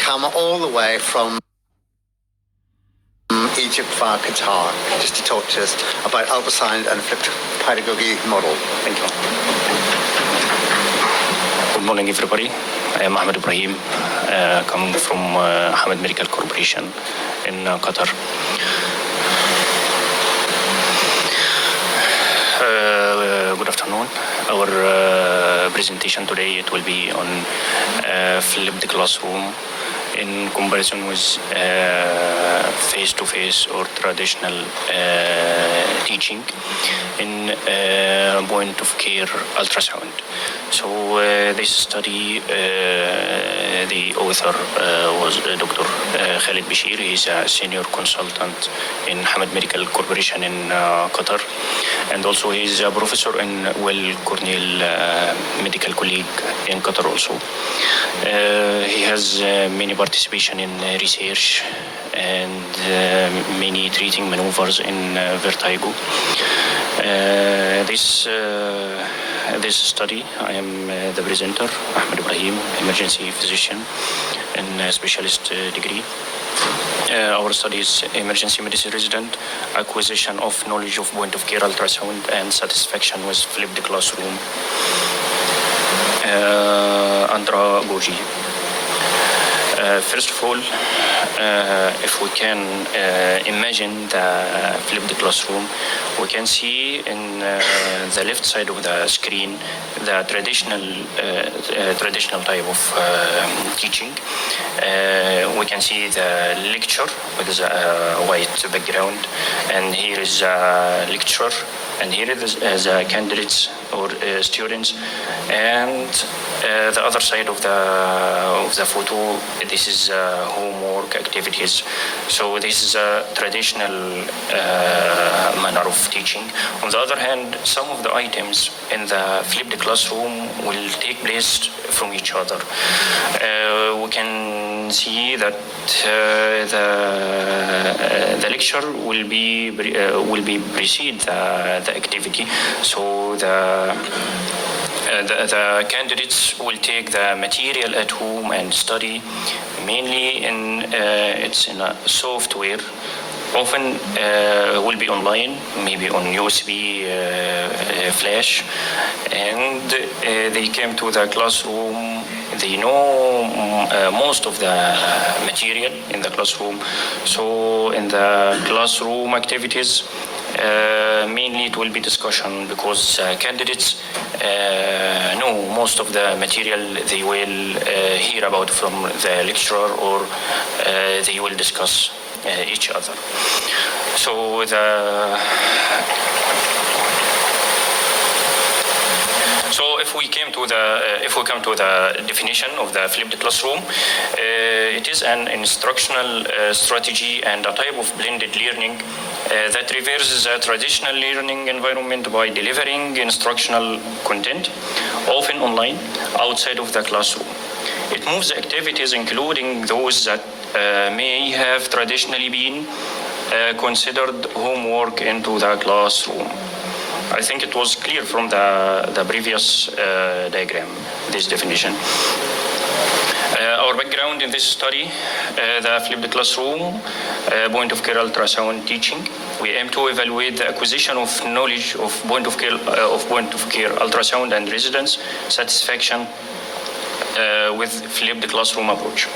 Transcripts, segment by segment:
come all the way from Egypt via Qatar, just to talk to us about ultrasound and flipped pedagogy model. Thank you. Good morning, everybody. I am Ahmed Ibrahim, coming from Hamad Medical Corporation in Qatar. Good afternoon. Our presentation today, it will be on flipped classroom in comparison with face-to-face or traditional teaching in point-of-care ultrasound. So this study, the author was Dr. Khalid Bashir. He's a senior consultant in Hamad Medical Corporation in Qatar, and also he's a professor in Well Cornell Medical College in Qatar also. He has many participation in research and many treating maneuvers in vertigo. This study, I am the presenter, Ahmed Ibrahim, emergency physician and specialist degree. Our study is emergency medicine resident, acquisition of knowledge of point-of-care ultrasound, and satisfaction with flipped classroom andragogy. First of all, if we can imagine the flipped classroom, we can see in the left side of the screen the traditional type of teaching. We can see the lecture with a white background, and here is a lecturer, and here is the candidates or students, and the other side of the photo, this is homework activities. So this is a traditional manner of teaching. On the other hand, some of the items in the flipped classroom will take place from each other. We can see that the lecture will be precede the activity. So the candidates will take the material at home and study mainly it's in a software. Often will be online, maybe on USB flash, and they came to the classroom. They know most of the material in the classroom. So in the classroom activities, mainly it will be discussion, because candidates know most of the material they will hear about from the lecturer, or they will discuss each other. So if we come to the definition of the flipped classroom, it is an instructional strategy and a type of blended learning that reverses a traditional learning environment by delivering instructional content, often online, outside of the classroom. It moves activities, including those that may have traditionally been considered homework, into the classroom. I think it was clear from the previous diagram, this definition. Our background in this study, the flipped classroom, point-of-care ultrasound teaching. We aim to evaluate the acquisition of knowledge of point-of-care ultrasound and residents' satisfaction with flipped classroom approach.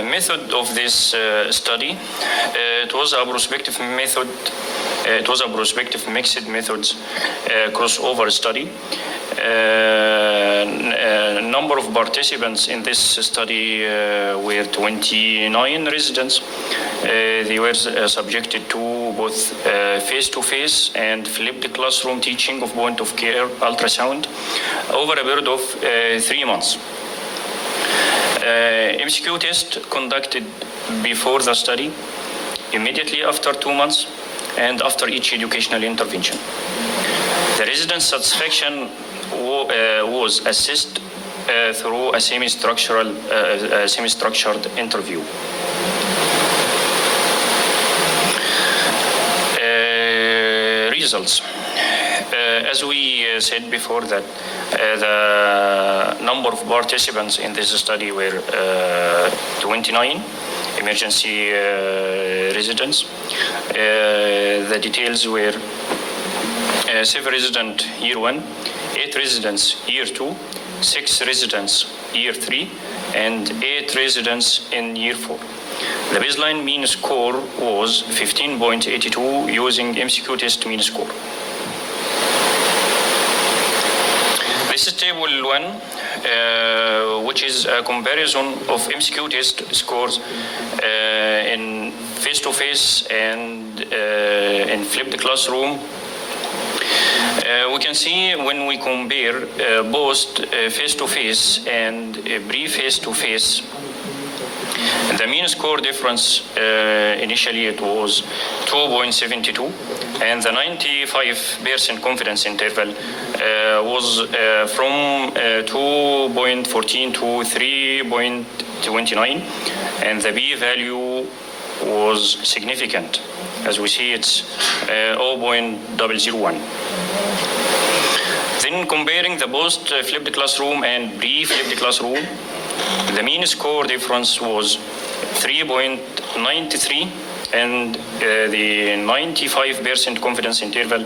Method of this study, it was a prospective method. It was a prospective mixed methods crossover study. Number of participants in this study were 29 residents. They were subjected to both face-to-face and flipped classroom teaching of point-of-care ultrasound over a period of 3 months. MCQ test conducted before the study, immediately after 2 months, and after each educational intervention. The resident satisfaction was assessed through a semi-structured interview. Results. as we said before, that the number of participants in this study were 29 emergency residents. The details were 7 residents year 1, 8 residents year 2, 6 residents year 3, and 8 residents in year 4. The baseline mean score was 15.82 using MCQ test mean score. This is table 1, which is a comparison of MCQ test scores in face-to-face and in flipped classroom. We can see when we compare both face-to-face and pre-face-to-face, the mean score difference initially it was 2.72, and the 95% confidence interval was from 2.14 to 3.29, and the p-value was significant. As we see, it's 0.001. Then comparing the post-flipped classroom and pre-flipped classroom, the mean score difference was 3.93, and the 95% confidence interval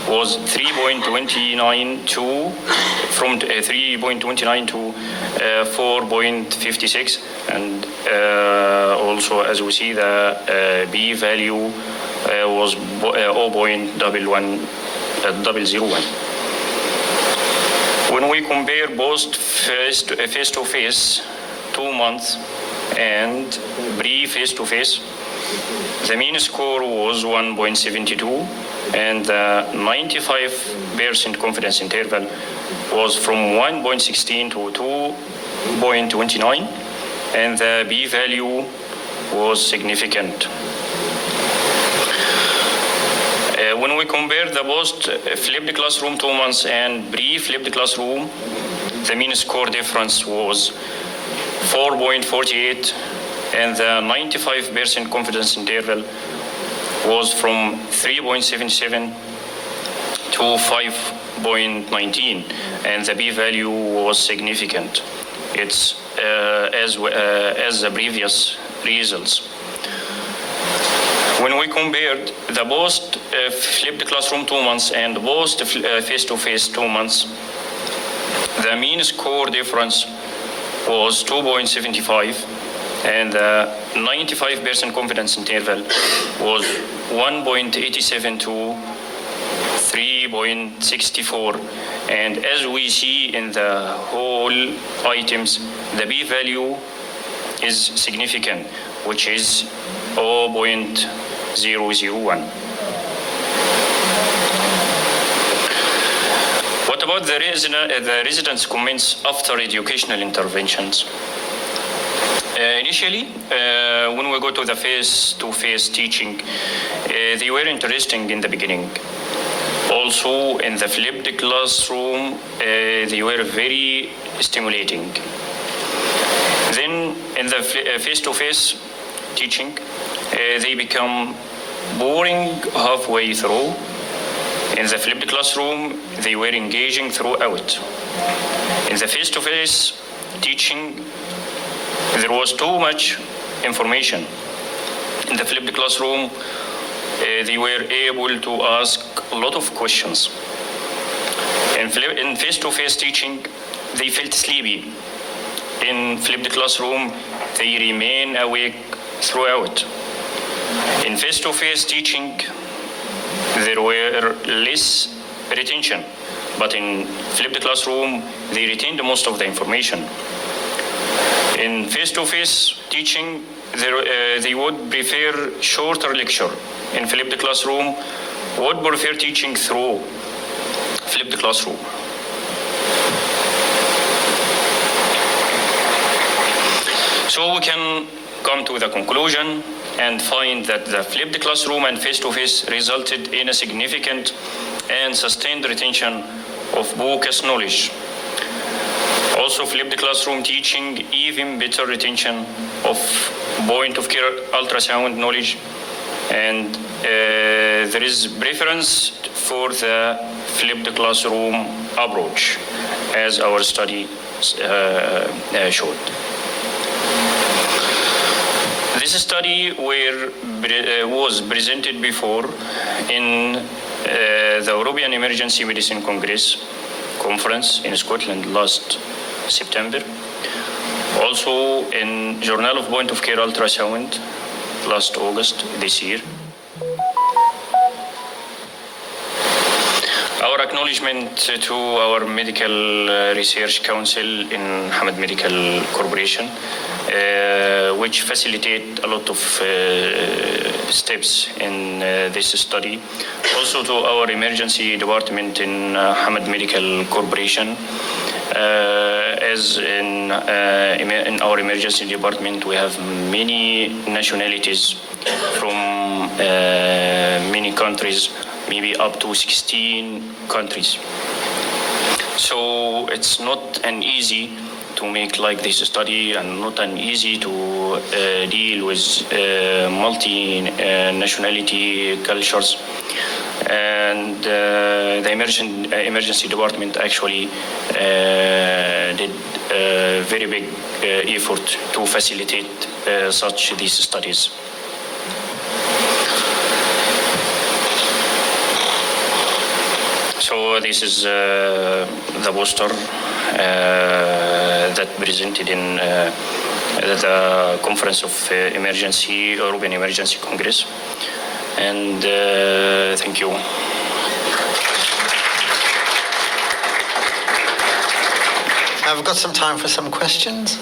was 3.29 to from 3.29 to 4.56, and also as we see the p-value was 0.001. When we compare both face-to-face 2 months and pre-face-to-face, the mean score was 1.72, and the 95% confidence interval was from 1.16 to 2.29, and the p-value was significant. When we compare the post-flipped classroom 2 months and pre-flipped classroom, the mean score difference was 4.48, and the 95% confidence interval was from 3.77 to 5.19, and the p-value was significant. It's as the previous results. When we compared the post-flipped classroom 2 months and post-face-to-face 2 months, the mean score difference was 2.75, and the 95% confidence interval was 1.87 to 3.64. And as we see in the whole items, the p-value is significant, which is 0.001. What about the residents' comments after educational interventions? Initially, when we go to the face-to-face teaching, they were interesting in the beginning. Also, in the flipped classroom, they were very stimulating. Then, in the face-to-face teaching, they become boring halfway through. In the flipped classroom, they were engaging throughout. In the face-to-face teaching, there was too much information. In the flipped classroom, they were able to ask a lot of questions. In face-to-face teaching, they felt sleepy. In flipped classroom, they remain awake throughout. In face-to-face teaching, there were less retention, but in flipped classroom, they retained most of the information. In face-to-face teaching, they would prefer shorter lecture. In flipped classroom, would prefer teaching through flipped classroom. So we can come to the conclusion and find that the flipped classroom and face-to-face resulted in a significant and sustained retention of focused knowledge. Also, flipped classroom teaching even better retention of point-of-care ultrasound knowledge, and there is preference for the flipped classroom approach, as our study showed. This study was presented before in the European Emergency Medicine Congress conference in Scotland last September. Also in Journal of Point of Care Ultrasound last August this year. Our acknowledgement to our Medical Research Council in Hamad Medical Corporation, which facilitate a lot of steps in this study. Also to our emergency department in Hamad Medical Corporation. As in our emergency department, we have many nationalities from many countries, maybe up to 16 countries. So it's not an easy to make like this study, and not an easy to deal with multi-nationality cultures. And the emergency department actually did a very big effort to facilitate these studies. So this is the poster that presented in the Conference of European Emergency Congress. And thank you. I've got some time for some questions.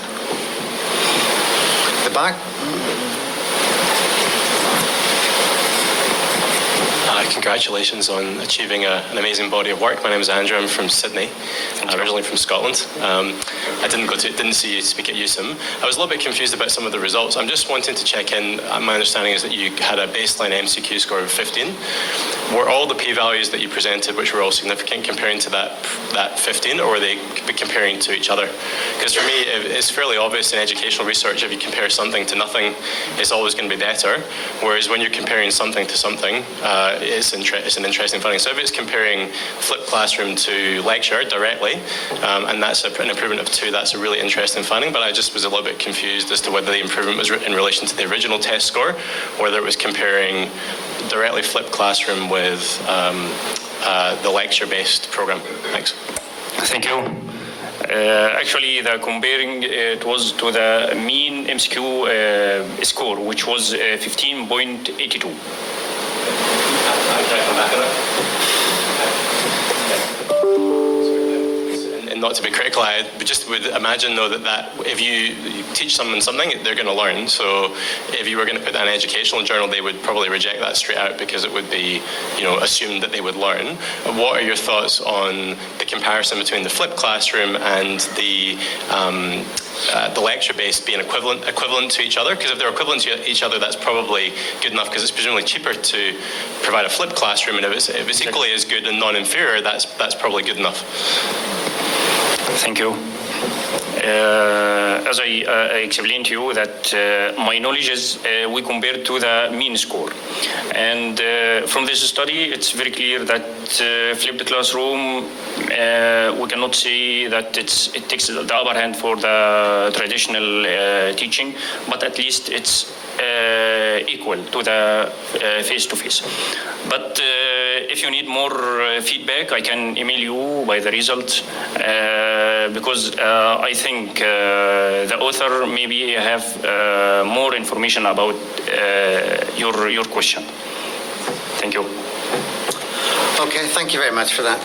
The back. Congratulations on achieving an amazing body of work. My name is Andrew. I'm from Sydney. I'm originally from Scotland. I didn't see you speak at ACEM. I was a little bit confused about some of the results. I'm just wanting to check in. My understanding is that you had a baseline MCQ score of 15. Were all the p-values that you presented, which were all significant, comparing to that 15, or were they comparing to each other? Because for me, it's fairly obvious in educational research, if you compare something to nothing, it's always going to be better. Whereas when you're comparing something to something, it's an interesting finding. So if it's comparing flipped classroom to lecture directly, and that's an improvement of 2, that's a really interesting finding. But I just was a little bit confused as to whether the improvement was in relation to the original test score, or whether it was comparing directly flipped classroom with the lecture-based program. Thanks. Thank you. Actually, the comparing it was to the mean MCQ score, which was 15.82. And not to be critical, I just would imagine though that if you teach someone something, they're going to learn. So if you were going to put that in an educational journal, they would probably reject that straight out because it would be, assumed that they would learn. What are your thoughts on the comparison between the flipped classroom and the lecture-based being equivalent to each other? Because if they're equivalent to each other, that's probably good enough, because it's presumably cheaper to provide a flipped classroom, and if it's equally as good and non-inferior, that's probably good enough. Thank you. As I explained to you that my knowledge is we compare to the mean score. And from this study, it's very clear that flipped classroom, we cannot say that it takes the upper hand for the traditional teaching, but at least it's equal to the face-to-face. But if you need more feedback, I can email you by the result, because I think the author maybe have more information about your question. Thank you. Okay, thank you very much for that.